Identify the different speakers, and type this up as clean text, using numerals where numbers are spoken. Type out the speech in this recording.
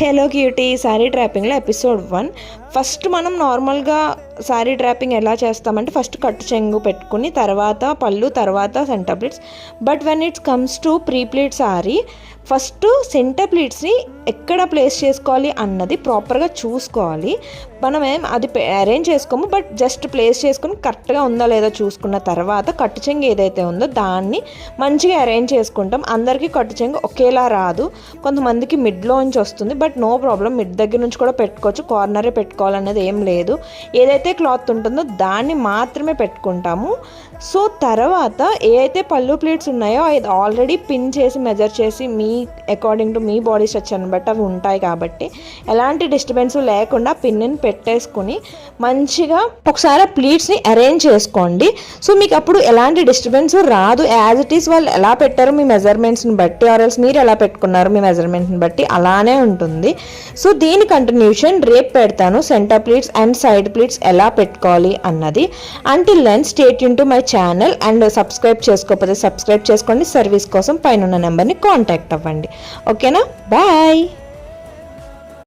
Speaker 1: Hello cutie sari డ్రాపింగ్లో episode 1. First మనం నార్మల్గా శారీ డ్రాపింగ్ ఎలా చేస్తామంటే ఫస్ట్ కట్టు చెంగు పెట్టుకుని తర్వాత పళ్ళు తర్వాత centre pleats. But when it's comes to pre pleat sari first centre ప్లీట్స్ని ఎక్కడ ప్లేస్ చేసుకోవాలి అన్నది ప్రాపర్గా చూసుకోవాలి. మనం అది అరేంజ్ చేసుకోము, బట్ జస్ట్ ప్లేస్ చేసుకుని కరెక్ట్గా ఉందో లేదో చూసుకున్న తర్వాత కట్టు చెంగు ఏదైతే ఉందో దాన్ని మంచిగా అరేంజ్ చేసుకుంటాం. అందరికీ కట్టు చెంగు ఒకేలా రాదు, కొంతమందికి మిడ్లోంచి వస్తుంది. బట్ నో ప్రాబ్లం, మిడ్ దగ్గర నుంచి కూడా పెట్టుకోవచ్చు, కార్నరే పెట్టుకోవాలనేది ఏం లేదు. ఏదైతే క్లాత్ ఉంటుందో దాన్ని మాత్రమే పెట్టుకుంటాము. సో తర్వాత ఏ అయితే పళ్ళు ప్లీట్స్ ఉన్నాయో అది ఆల్రెడీ పిన్ చేసి మెజర్ చేసి మీ అకార్డింగ్ టు మీ బాడీ స్ట్రక్చర్ని బట్టి అవి ఉంటాయి కాబట్టి ఎలాంటి డిస్టర్బెన్స్ లేకుండా పిన్ని పెట్టేసుకుని మంచిగా ఒకసారి ప్లీట్స్ని అరేంజ్ చేసుకోండి. సో మీకు అప్పుడు ఎలాంటి డిస్టర్బెన్స్ రాదు. యాజ్ ఇట్ ఈస్ వాళ్ళు ఎలా పెట్టారో మీ మెజర్మెంట్స్ని బట్టి ఆర్ఎల్స్ మీరు ఎలా పెట్టుకున్నారు మీ మెజర్మెంట్ని బట్టి అలానే ఉంటుంది. సో దీని కంటిన్యూషన్ రేపు పెడతాను, centre pleats and side pleats ఎలా పెట్టుకోవాలి అన్నది. Until then stay tune to my channel and subscribe చేసుకోకపోతే సబ్స్క్రైబ్ చేసుకోండి. సర్వీస్ కోసం పైన ఉన్న నెంబర్ని కాంటాక్ట్ అవ్వండి. ఓకేనా? బాయ్.